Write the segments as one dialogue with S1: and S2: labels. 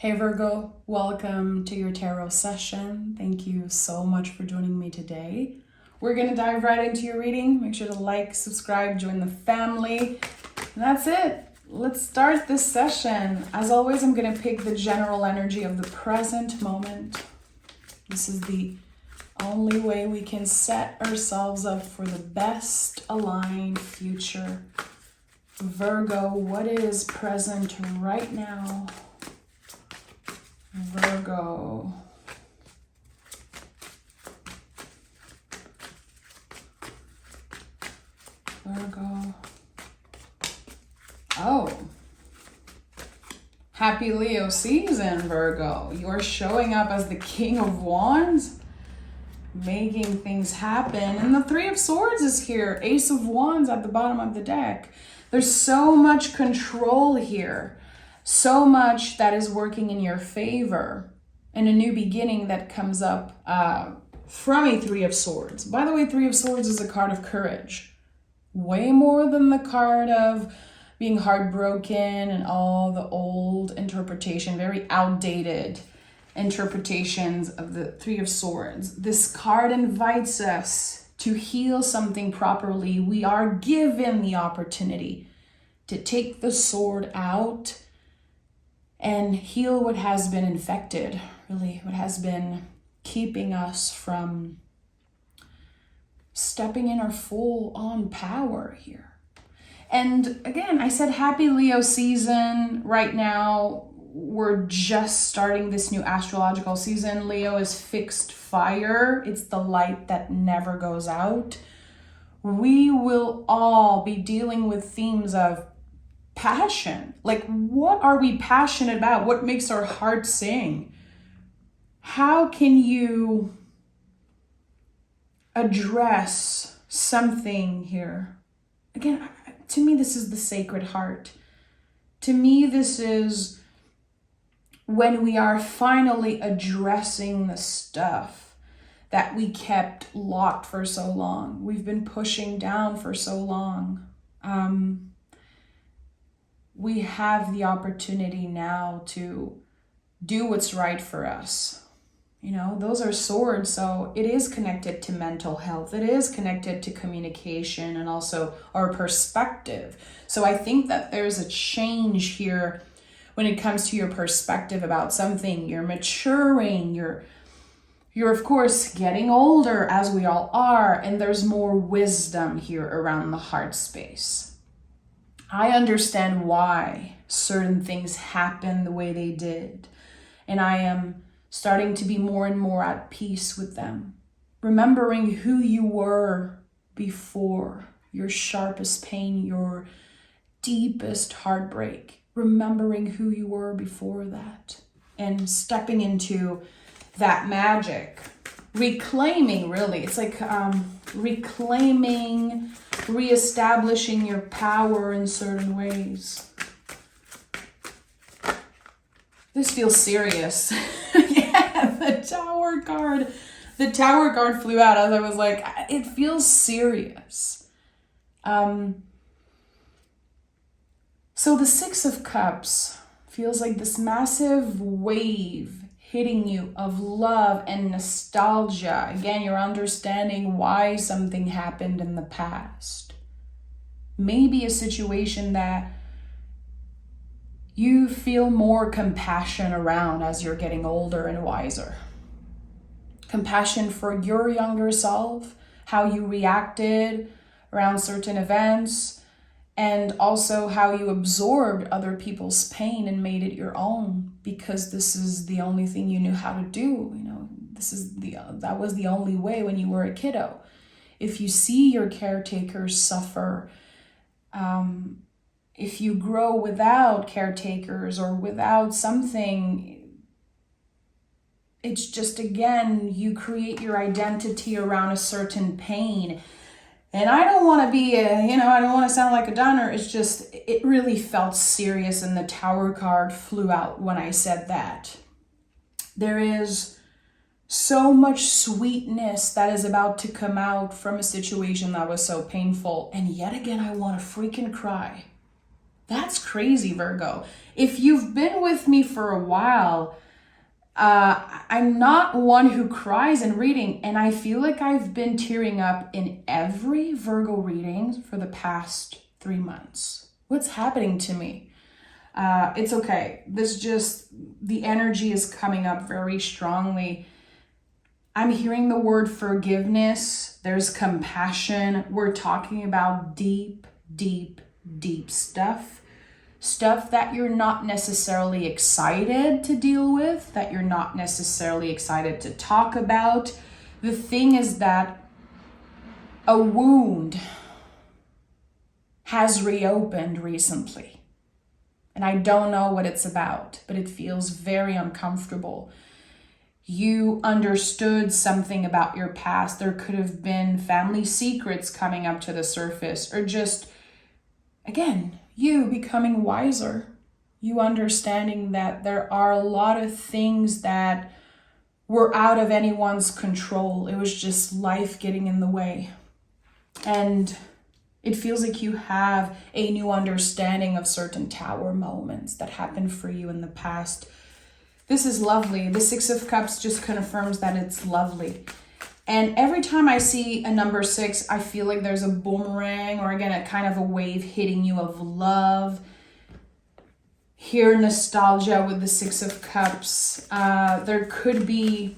S1: Hey Virgo, welcome to your tarot session. Thank you so much for joining me today. We're going to dive right into your reading. Make sure to like, subscribe, join the family. And that's it. Let's start this session. As always, I'm going to pick the general energy of the present moment. This is the only way we can set ourselves up for the best aligned future. Virgo, what is present right now? Virgo. Virgo. Oh. Happy Leo season, Virgo. You're showing up as the King of Wands, making things happen. And the Three of Swords is here. Ace of Wands at the bottom of the deck. There's so much control here. So much that is working in your favor, and a new beginning that comes up from a Three of Swords. By the way, Three of Swords is a card of courage. Way more than the card of being heartbroken and all the old interpretation, very outdated interpretations of the Three of Swords. This card invites us to heal something properly. We are given the opportunity to take the sword out and heal what has been infected, really, what has been keeping us from stepping in our full-on power here. And again, I said happy Leo season. Right now, we're just starting this new astrological season. Leo is fixed fire. It's the light that never goes out. We will all be dealing with themes of passion. Like, what are we passionate about? What makes our heart sing? How can you address something here? Again, to me, this is the sacred heart. To me, this is when we are finally addressing the stuff that we kept locked for so long. We've been pushing down for so long. We have the opportunity now to do what's right for us. You know, those are swords, so it is connected to mental health. It is connected to communication and also our perspective. So I think that there's a change here when it comes to your perspective about something. You're maturing, you're of course getting older, as we all are, and there's more wisdom here around the heart space. I understand why certain things happen the way they did, and I am starting to be more and more at peace with them. Remembering who you were before your sharpest pain, your deepest heartbreak. Remembering who you were before that and stepping into that magic. Reclaiming, really. It's like reclaiming, reestablishing your power in certain ways. This feels serious. Yeah, the Tower card. The Tower card flew out as I was like, it feels serious. So the Six of Cups feels like this massive wave hitting you of love and nostalgia. Again, you're understanding why something happened in the past. Maybe a situation that you feel more compassion around as you're getting older and wiser. Compassion for your younger self, how you reacted around certain events, and also how you absorbed other people's pain and made it your own, because this is the only thing you knew how to do. You know, that was the only way when you were a kiddo. If you see your caretakers suffer, if you grow without caretakers or without something, it's just, again, you create your identity around a certain pain. And I don't want to be, I don't want to sound like a downer. It's just, it really felt serious, and the Tower card flew out when I said that. There is so much sweetness that is about to come out from a situation that was so painful. And yet again, I want to freaking cry. That's crazy, Virgo. If you've been with me for a while, I'm not one who cries in reading, and I feel like I've been tearing up in every Virgo reading for the past 3 months. What's happening to me? It's okay. The energy is coming up very strongly. I'm hearing the word forgiveness. There's compassion. We're talking about deep, deep, deep stuff. Stuff that you're not necessarily excited to deal with, that you're not necessarily excited to talk about. The thing is that a wound has reopened recently. And I don't know what it's about, but it feels very uncomfortable. You understood something about your past. There could have been family secrets coming up to the surface, or just, again, you becoming wiser. You understanding that there are a lot of things that were out of anyone's control. It was just life getting in the way. And it feels like you have a new understanding of certain tower moments that happened for you in the past. This is lovely. The Six of Cups just confirms that it's lovely. And every time I see a number 6, I feel like there's a boomerang, or again, a kind of a wave hitting you of love. Here, nostalgia with the Six of Cups. There could be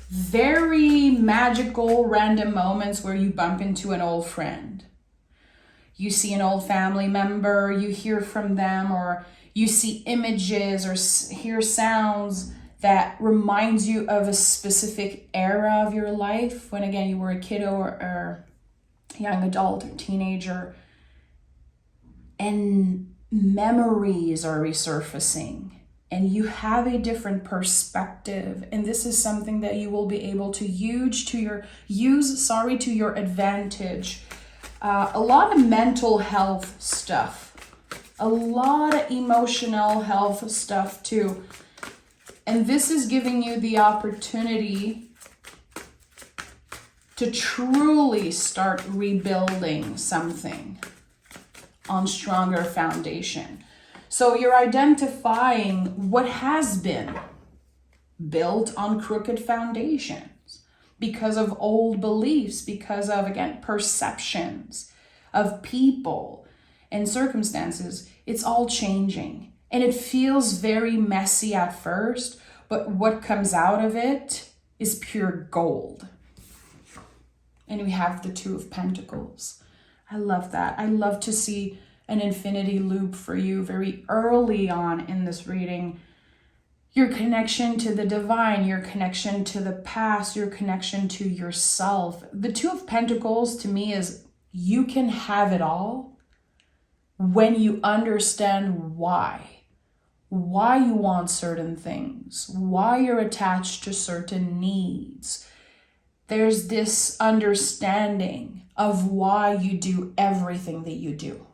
S1: very magical random moments where you bump into an old friend. You see an old family member, you hear from them, or you see images or hear sounds that reminds you of a specific era of your life when, again, you were a kiddo or young adult or teenager. And memories are resurfacing. And you have a different perspective. And this is something that you will be able to use to your advantage. A lot of mental health stuff. A lot of emotional health stuff too. And this is giving you the opportunity to truly start rebuilding something on stronger foundation. So you're identifying what has been built on crooked foundations because of old beliefs, because of, again, perceptions of people and circumstances. It's all changing. And it feels very messy at first, but what comes out of it is pure gold. And we have the Two of Pentacles. I love that. I love to see an infinity loop for you very early on in this reading. Your connection to the divine, your connection to the past, your connection to yourself. The Two of Pentacles to me is you can have it all when you understand why you want certain things, why you're attached to certain needs. There's this understanding of why you do everything that you do.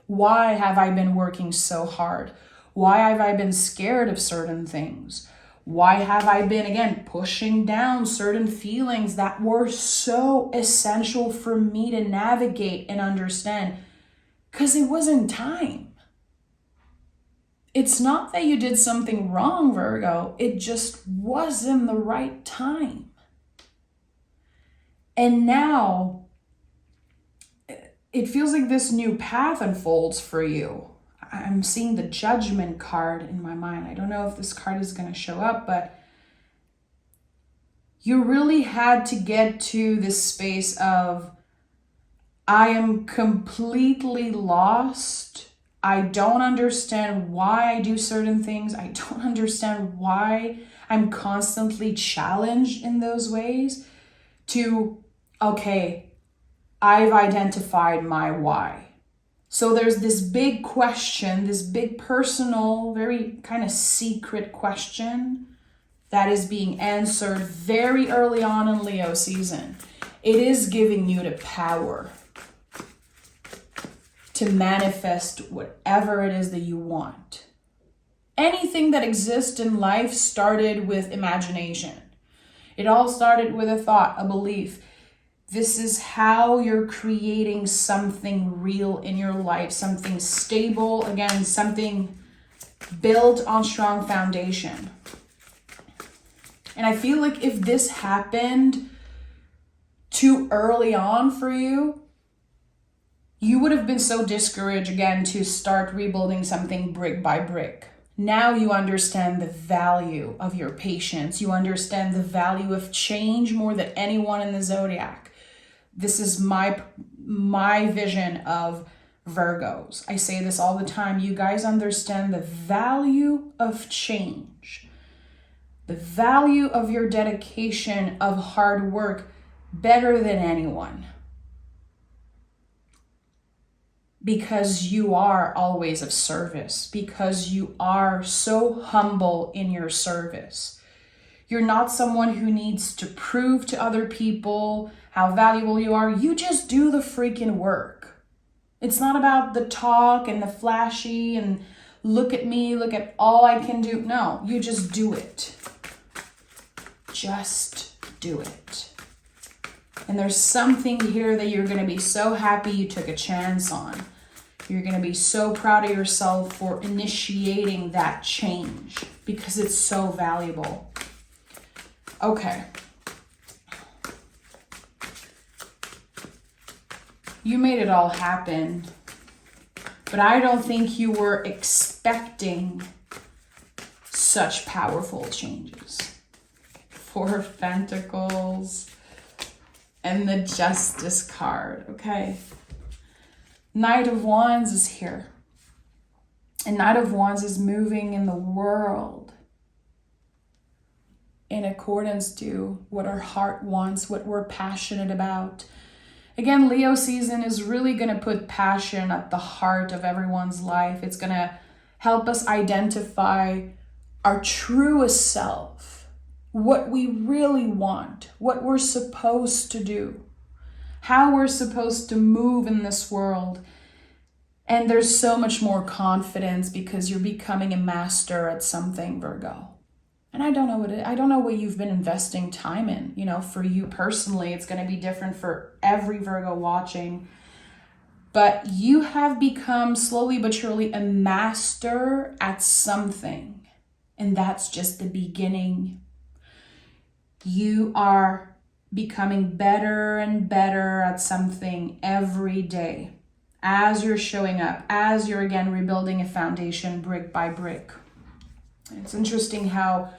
S1: Why have I been working so hard? Why have I been scared of certain things? Why have I been, again, pushing down certain feelings that were so essential for me to navigate and understand? Because it wasn't time. It's not that you did something wrong, Virgo. It just wasn't the right time. And now it feels like this new path unfolds for you. I'm seeing the Judgment card in my mind. I don't know if this card is going to show up, but you really had to get to this space of, I am completely lost. I don't understand why I do certain things. I don't understand why I'm constantly challenged in those ways. To, okay, I've identified my why. So there's this big question, this big personal, very kind of secret question that is being answered very early on in Leo season. It is giving you the power to manifest whatever it is that you want. Anything that exists in life started with imagination. It all started with a thought, a belief. This is how you're creating something real in your life, something stable, again, something built on strong foundation. And I feel like if this happened too early on for you, you would have been so discouraged again to start rebuilding something brick by brick. Now you understand the value of your patience. You understand the value of change more than anyone in the zodiac. This is my vision of Virgos. I say this all the time. You guys understand the value of change, the value of your dedication, of hard work better than anyone. Because you are always of service, because you are so humble in your service. You're not someone who needs to prove to other people how valuable you are. You just do the freaking work. It's not about the talk and the flashy and look at me, look at all I can do. No, you just do it. Just do it. And there's something here that you're going to be so happy you took a chance on. You're going to be so proud of yourself for initiating that change because it's so valuable. Okay. You made it all happen, but I don't think you were expecting such powerful changes. Four of Pentacles. And the Justice card, okay? Knight of Wands is here. And Knight of Wands is moving in the world in accordance to what our heart wants, what we're passionate about. Again, Leo season is really going to put passion at the heart of everyone's life. It's going to help us identify our truest self. What we really want, what we're supposed to do, how we're supposed to move in this world. And there's so much more confidence because you're becoming a master at something, Virgo. And I don't know what you've been investing time in. You know, for you personally, it's going to be different for every Virgo watching. But you have become slowly but surely a master at something. And that's just the beginning. You are becoming better and better at something every day as you're showing up, as you're again rebuilding a foundation brick by brick. It's interesting how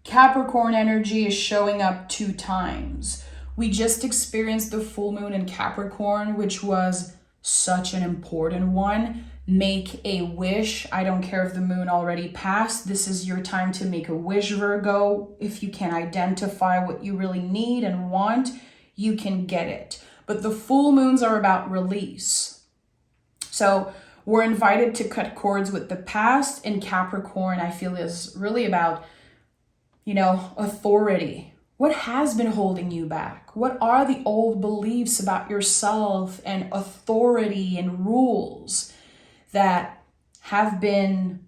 S1: Capricorn energy is showing up 2 times. We just experienced the full moon in Capricorn, which was such an important one. Make a wish. I don't care if the moon already passed. This is your time to make a wish, Virgo. If you can identify what you really need and want, you can get it. But the full moons are about release. So we're invited to cut cords with the past. And Capricorn, I feel, is really about, authority. What has been holding you back? What are the old beliefs about yourself and authority and rules that have been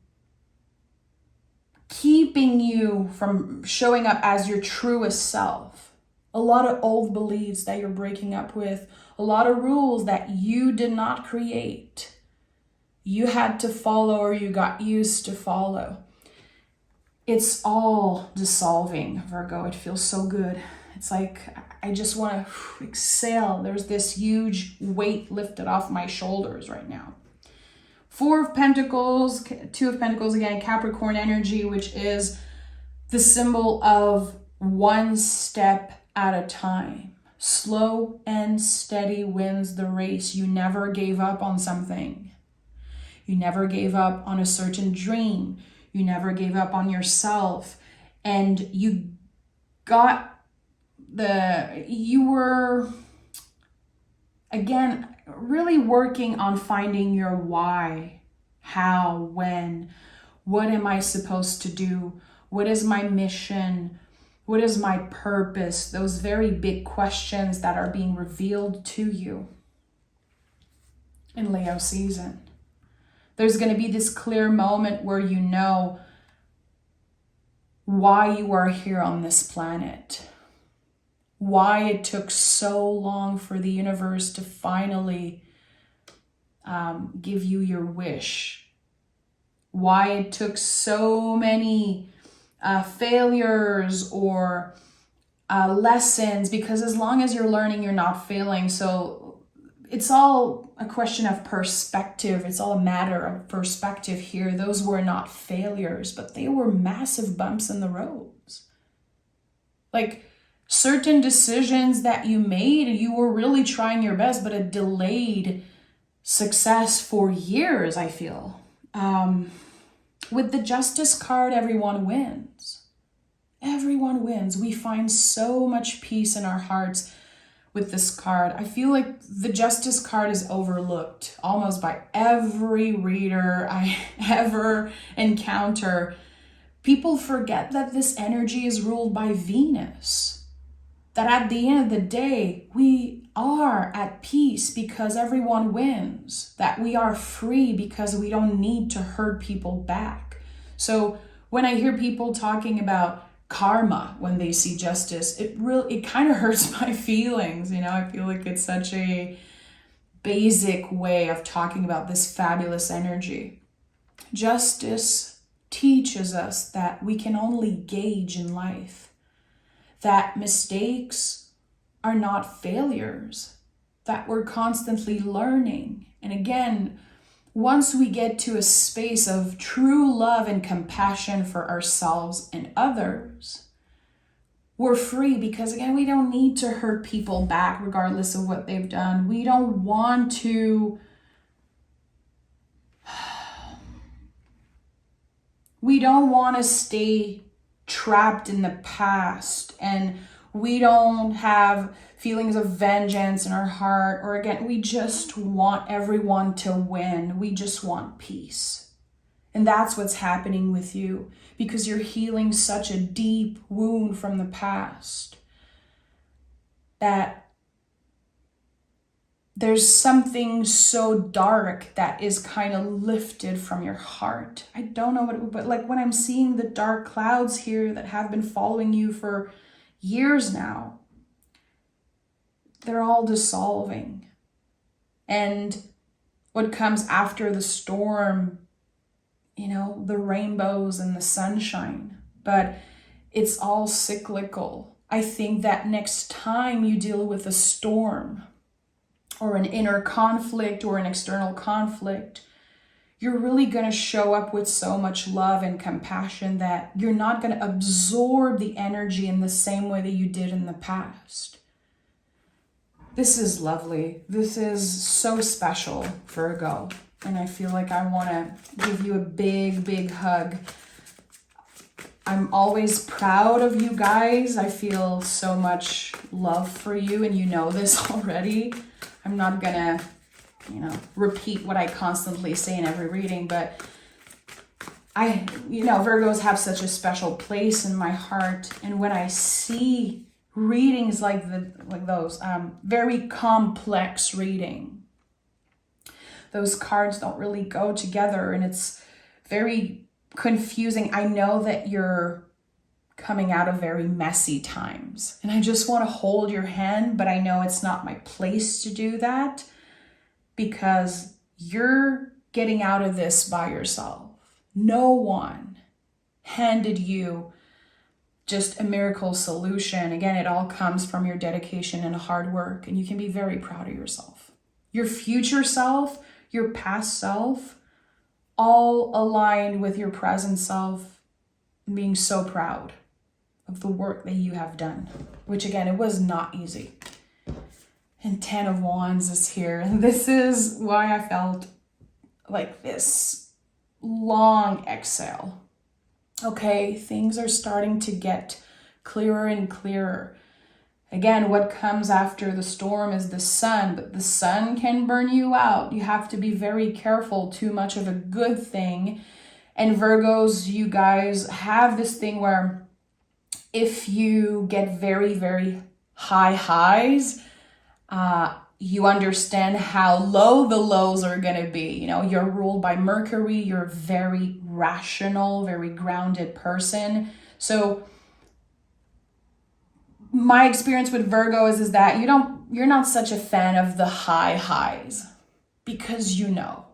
S1: keeping you from showing up as your truest self? A lot of old beliefs that you're breaking up with, a lot of rules that you did not create. You had to follow or you got used to follow. It's all dissolving, Virgo. It feels so good. It's like I just want to exhale. There's this huge weight lifted off my shoulders right now. 4 of Pentacles, 2 of Pentacles, again, Capricorn energy, which is the symbol of one step at a time. Slow and steady wins the race. You never gave up on something. You never gave up on a certain dream. You never gave up on yourself. And you were, again, really working on finding your why, how, when, what am I supposed to do? What is my mission? What is my purpose? Those very big questions that are being revealed to you in Leo season. There's going to be this clear moment where you know why you are here on this planet. why it took so long for the universe to finally give you your wish, why it took so many failures or lessons, because as long as you're learning, you're not failing. So it's all a question of perspective. It's all a matter of perspective here. Those were not failures, but they were massive bumps in the roads. Like certain decisions that you made, you were really trying your best, but it delayed success for years, I feel. With the Justice card, everyone wins. Everyone wins. We find so much peace in our hearts with this card. I feel like the Justice card is overlooked almost by every reader I ever encounter. People forget that this energy is ruled by Venus. That at the end of the day, we are at peace because everyone wins. That we are free because we don't need to hurt people back. So when I hear people talking about karma when they see justice, it kind of hurts my feelings. I feel like it's such a basic way of talking about this fabulous energy. Justice teaches us that we can only gauge in life, that mistakes are not failures, that we're constantly learning. And again, once we get to a space of true love and compassion for ourselves and others, we're free because, again, we don't need to hurt people back regardless of what they've done. We don't want to stay trapped in the past, and we don't have feelings of vengeance in our heart, or again, we just want everyone to win. We just want peace. And that's what's happening with you because you're healing such a deep wound from the past that there's something so dark that is kind of lifted from your heart. I don't know but like when I'm seeing the dark clouds here that have been following you for years now, they're all dissolving. And what comes after the storm, the rainbows and the sunshine, but it's all cyclical. I think that next time you deal with a storm or an inner conflict or an external conflict, you're really going to show up with so much love and compassion that you're not going to absorb the energy in the same way that you did in the past. This is lovely. This is so special, Virgo. And I feel like I want to give you a big, big hug. I'm always proud of you guys. I feel so much love for you, and you know this already. I'm not gonna, repeat what I constantly say in every reading, but Virgos have such a special place in my heart. And when I see readings like those, very complex reading, those cards don't really go together, and it's very confusing. I know that you're coming out of very messy times, and I just want to hold your hand, but I know it's not my place to do that because you're getting out of this by yourself. No one handed you just a miracle solution. Again, it all comes from your dedication and hard work, and you can be very proud of yourself. Your future self, your past self, all aligned with your present self, being so proud of the work that you have done, which again, it was not easy. And 10 of Wands is here. And this is why I felt like this long exhale. Okay, things are starting to get clearer and clearer. Again, what comes after the storm is the sun, but the sun can burn you out. You have to be very careful. Too much of a good thing. And Virgos, you guys have this thing where if you get very, very high highs, you understand how low the lows are going to be. You're ruled by Mercury. You're a very rational, very grounded person. So my experience with Virgo is that you're not such a fan of the highs, because you know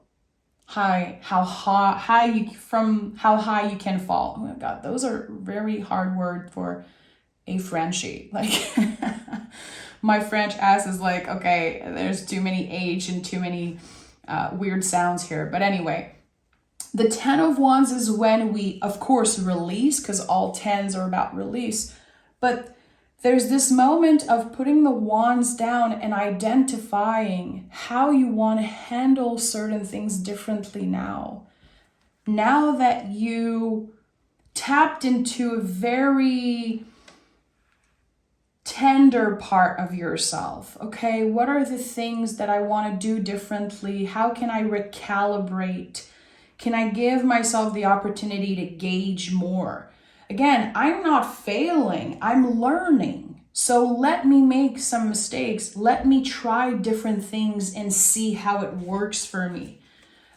S1: how high you can fall. Oh my God, those are very hard word for a Frenchie. Like my French ass is like, okay, there's too many H and too many weird sounds here. But anyway, the 10 of Wands is when we, of course, release, because all 10s are about release. But there's this moment of putting the wands down and identifying how you want to handle certain things differently now. Now that you tapped into a very tender part of yourself. Okay, what are the things that I want to do differently? How can I recalibrate? Can I give myself the opportunity to gauge more? Again, I'm not failing, I'm learning. So let me make some mistakes. Let me try different things and see how it works for me.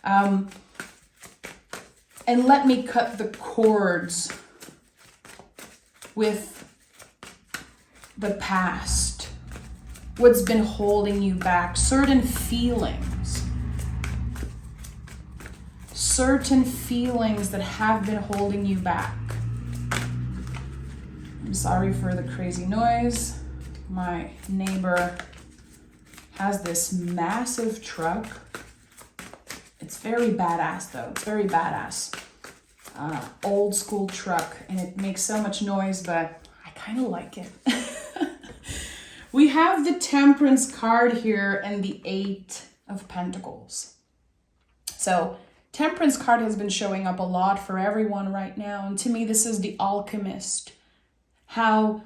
S1: And let me cut the cords with the past, what's been holding you back, certain feelings that have been holding you back. I'm sorry for the crazy noise. My neighbor has this massive truck. It's very badass though. It's very badass. Old school truck, and it makes so much noise, but I kind of like it. We have the Temperance card here and the 8 of Pentacles. So Temperance card has been showing up a lot for everyone right now. And to me, this is the alchemist. How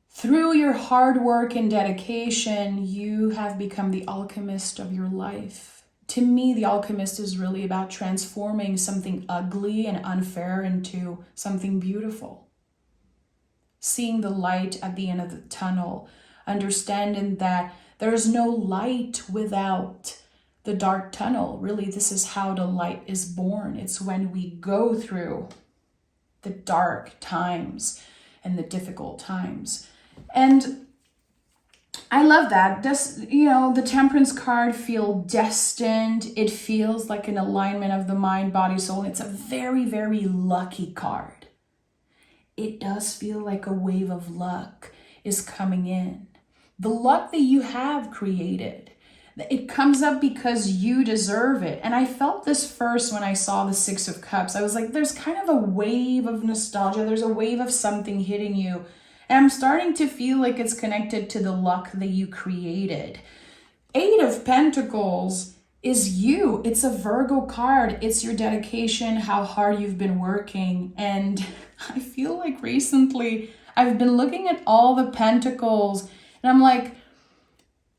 S1: through your hard work and dedication, you have become the alchemist of your life. To me, the alchemist is really about transforming something ugly and unfair into something beautiful. Seeing the light at the end of the tunnel, understanding that there's no light without the dark tunnel. Really, this is how the light is born. It's when we go through the dark times and the difficult times. And I love that. The Temperance card feel destined. It feels like an alignment of the mind, body, soul. It's a very, very lucky card. It does feel like a wave of luck is coming in. The luck that you have created, it comes up because you deserve it. And I felt this first when I saw the 6 of Cups. I was like, there's kind of a wave of nostalgia. There's a wave of something hitting you. And I'm starting to feel like it's connected to the luck that you created. 8 of Pentacles is you. It's a Virgo card. It's your dedication, how hard you've been working. And I feel like recently I've been looking at all the Pentacles and I'm like,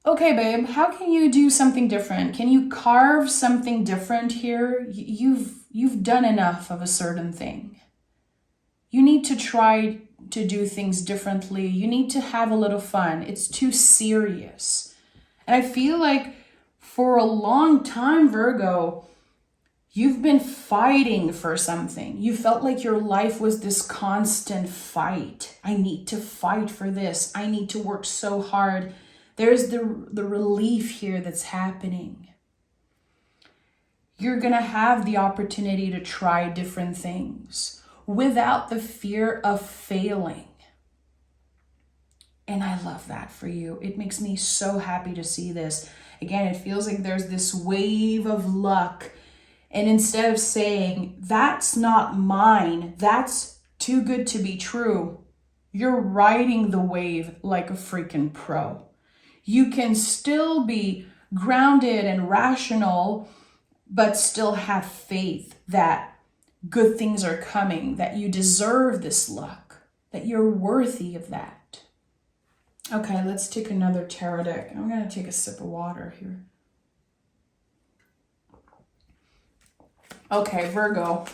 S1: okay, babe, how can you do something different? Can you carve something different here? You've done enough of a certain thing. You need to try to do things differently. You need to have a little fun. It's too serious. And I feel like for a long time, Virgo, you've been fighting for something. You felt like your life was this constant fight. I need to fight for this. I need to work so hard. There's the relief here that's happening. You're going to have the opportunity to try different things without the fear of failing. And I love that for you. It makes me so happy to see this. Again, it feels like there's this wave of luck. And instead of saying, that's not mine, that's too good to be true, you're riding the wave like a freaking pro. You can still be grounded and rational, but still have faith that good things are coming, that you deserve this luck, that you're worthy of that. Okay, let's take another tarot deck. I'm going to take a sip of water here. Okay, Virgo.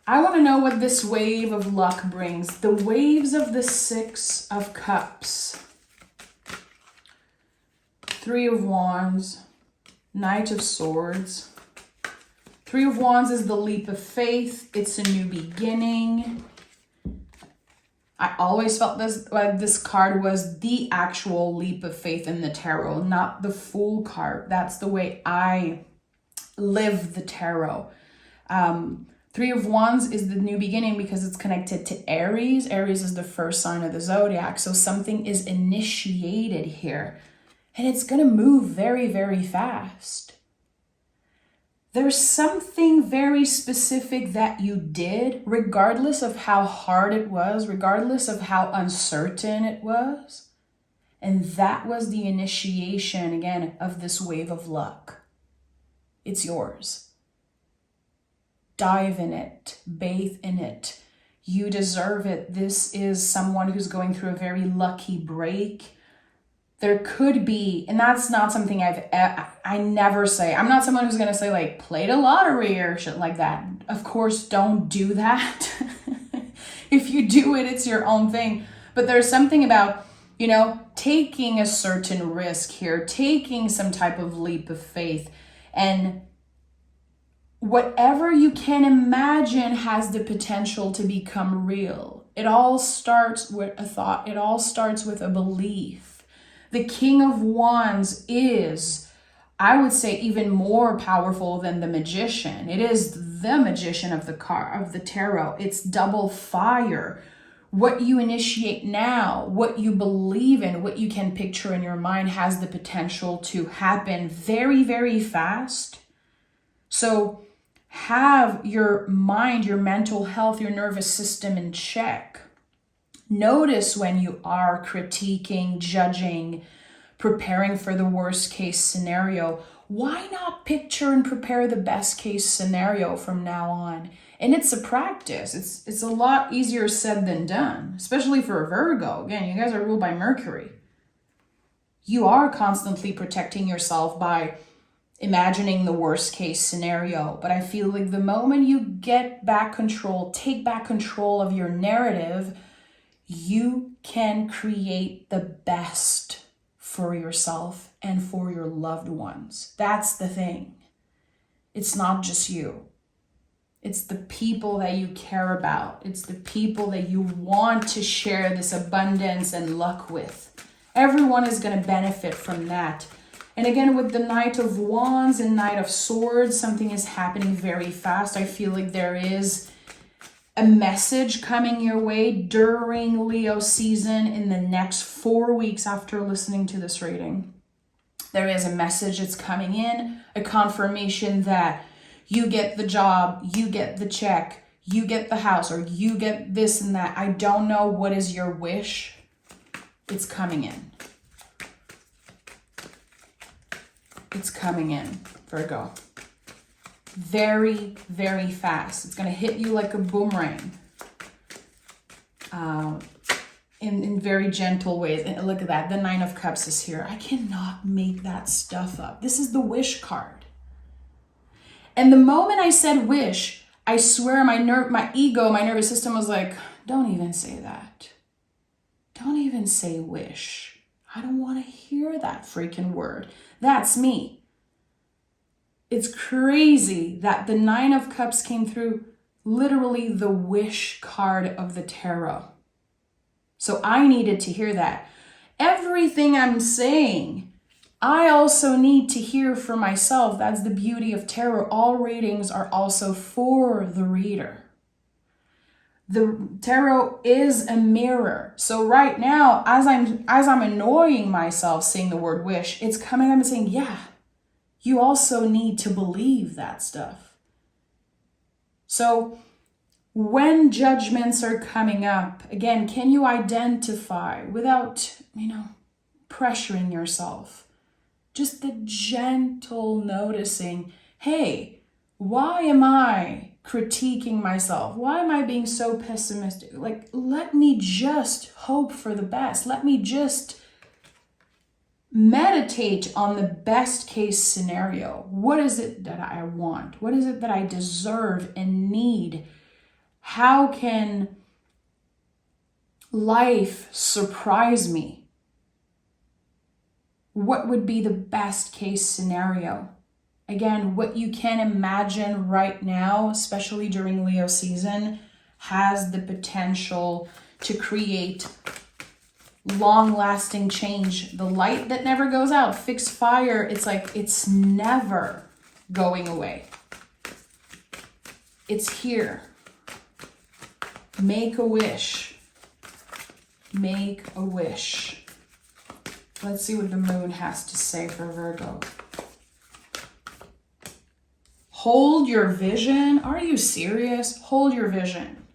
S1: I want to know what this wave of luck brings. The waves of the 6 of Cups. 3 of Wands. Knight of Swords. 3 of Wands is the leap of faith. It's a new beginning. I always felt this, like this card was the actual leap of faith in the tarot, not the Fool card. That's the way I live the tarot. Three of Wands is the new beginning because it's connected to Aries. Aries is the first sign of the zodiac. So something is initiated here and it's going to move very, very fast. There's something very specific that you did, regardless of how hard it was, regardless of how uncertain it was. And that was the initiation, again, of this wave of luck. It's yours. Dive in it, bathe in it. You deserve it. This is someone who's going through a very lucky break. There could be, and that's not something I never say. I'm not someone who's going to say like play the lottery or shit like that. Of course, don't do that. If you do it, it's your own thing. But there's something about, taking a certain risk here, taking some type of leap of faith, and whatever you can imagine has the potential to become real. It all starts with a thought. It all starts with a belief. The King of Wands is, I would say, even more powerful than the Magician. It is the Magician of the tarot. It's double fire. What you initiate now, what you believe in, what you can picture in your mind has the potential to happen very, very fast. So have your mind, your mental health, your nervous system in check. Notice when you are critiquing, judging, preparing for the worst case scenario. Why not picture and prepare the best case scenario from now on? And it's a practice. It's a lot easier said than done, especially for a Virgo. Again, you guys are ruled by Mercury. You are constantly protecting yourself by imagining the worst case scenario. But I feel like the moment you get back control, take back control of your narrative, you can create the best for yourself and for your loved ones. That's the thing. It's not just you. It's the people that you care about. It's the people that you want to share this abundance and luck with. Everyone is going to benefit from that. And again, with the Knight of Wands and Knight of Swords, something is happening very fast. I feel like there is a message coming your way during Leo season in the next 4 weeks after listening to this reading. There is a message that's coming in, a confirmation that you get the job, you get the check, you get the house, or you get this and that. I don't know what is your wish. It's coming in. It's coming in, Virgo. Very, very fast. It's going to hit you like a boomerang in very gentle ways. And look at that. The Nine of Cups is here. I cannot make that stuff up. This is the wish card. And the moment I said wish, I swear my ego, my nervous system was like, don't even say that. Don't even say wish. I don't want to hear that freaking word. That's me. It's crazy that the Nine of Cups came through, literally the wish card of the tarot. So I needed to hear that. Everything I'm saying, I also need to hear for myself. That's the beauty of tarot. All readings are also for the reader. The tarot is a mirror. So right now, as I'm annoying myself saying the word wish, it's coming up and saying, yeah, you also need to believe that stuff. So when judgments are coming up, again, can you identify without, pressuring yourself? Just the gentle noticing, hey, why am I critiquing myself? Why am I being so pessimistic? Like, let me just hope for the best. Let me just meditate on the best case scenario. What is it that I want? What is it that I deserve and need? How can life surprise me? What would be the best case scenario? Again, what you can imagine right now, especially during Leo season, has the potential to create long-lasting change. The light that never goes out, fixed fire, it's like it's never going away. It's here. Make a wish. Make a wish. Let's see what the moon has to say for Virgo. Hold your vision. Are you serious? Hold your vision.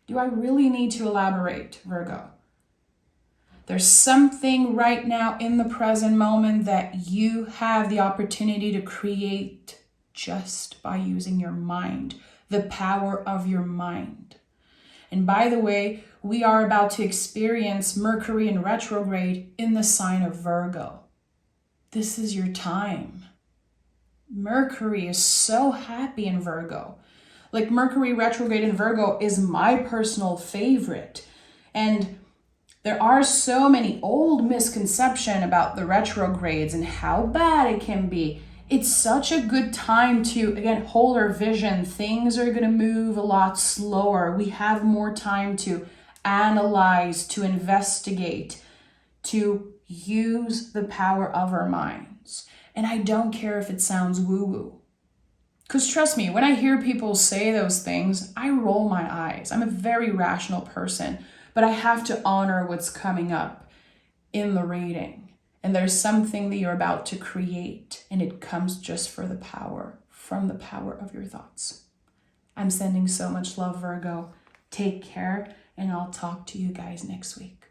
S1: Do I really need to elaborate, Virgo? There's something right now in the present moment that you have the opportunity to create just by using your mind, the power of your mind. And by the way, we are about to experience Mercury in retrograde in the sign of Virgo. This is your time. Mercury is so happy in Virgo. Like Mercury retrograde in Virgo is my personal favorite. And there are so many old misconceptions about the retrogrades and how bad it can be. It's such a good time to, again, hold our vision. Things are going to move a lot slower. We have more time to analyze, to investigate, to use the power of our minds. And I don't care if it sounds woo-woo. Because trust me, when I hear people say those things, I roll my eyes. I'm a very rational person, but I have to honor what's coming up in the reading. And there's something that you're about to create, and it comes just from the power of your thoughts. I'm sending so much love, Virgo. Take care, and I'll talk to you guys next week.